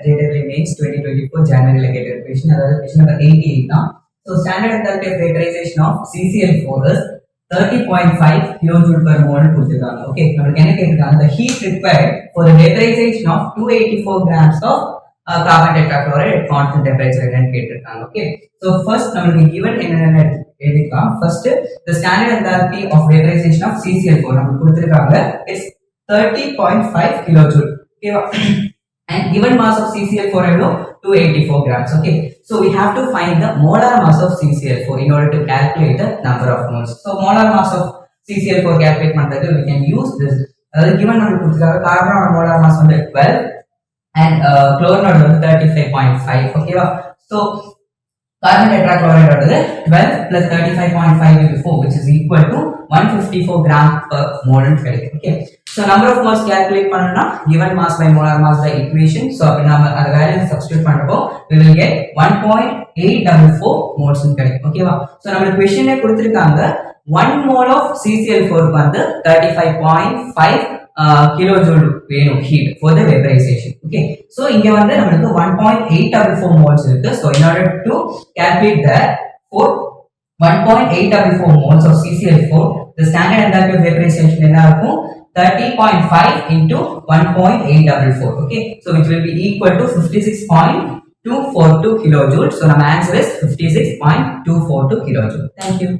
JW Mains 2024 January கேட்ட question அதாவது question number 88 தான். So standard enthalpy of vaporization of CCl4 is 30.5 kilojoule per mole கொடுத்திருக்காங்க. Okay, நமக்கு என்ன கேட்டிருக்காங்க? The heat required for the vaporization of 284 grams of carbon tetrachloride at constant temperature என்னன்னு கேட்டிருக்காங்க. Okay, so first நமக்கு given என்னென்ன எழுதிக்கலாம். First the standard enthalpy of vaporization of CCl4 நமக்கு கொடுத்திருக்காங்க is 30.5 kilojoule. Okay, and given mass of CCl4 is 284 grams. Okay, so we have to find the molar mass of CCl4 in order to calculate the number of moles. So molar mass of CCl4 calculate பண்றதுக்கு we can use this. Given நமக்கு கொடுத்திருக்காங்க கார்பனோட molar mass வந்து 12 and chlorine வந்து 35.5. Okay, so carbon tetrachloride வந்து 12 plus 35.5 into 4 which is equal to 154 gram per mole கிடைக்கும். Okay, so number of moles calculate பண்ணனும்னா given mass by molar mass by equation. So அப்ப நாம அந்த value substitute பண்றப்போ we will get 1.844 moles கிடைக்கும். ஓகேவா? So நம்ம क्वेश्चनே கொடுத்திருக்காங்க 1 mole of CCl4 க்கு வந்து 35.5 kilojoule வேணும் heat for the vaporization. Okay, so இங்க வந்து நமக்கு 1.844 moles இருக்கு. So in order to calculate that for 1.844 moles of CCl4, the standard enthalpy of vaporization என்ன இருக்கும்? 30.5 into 1.844. Okay, so which will be equal to 56.242 kilojoules. So our answer is 56.242 kilojoules. Thank you.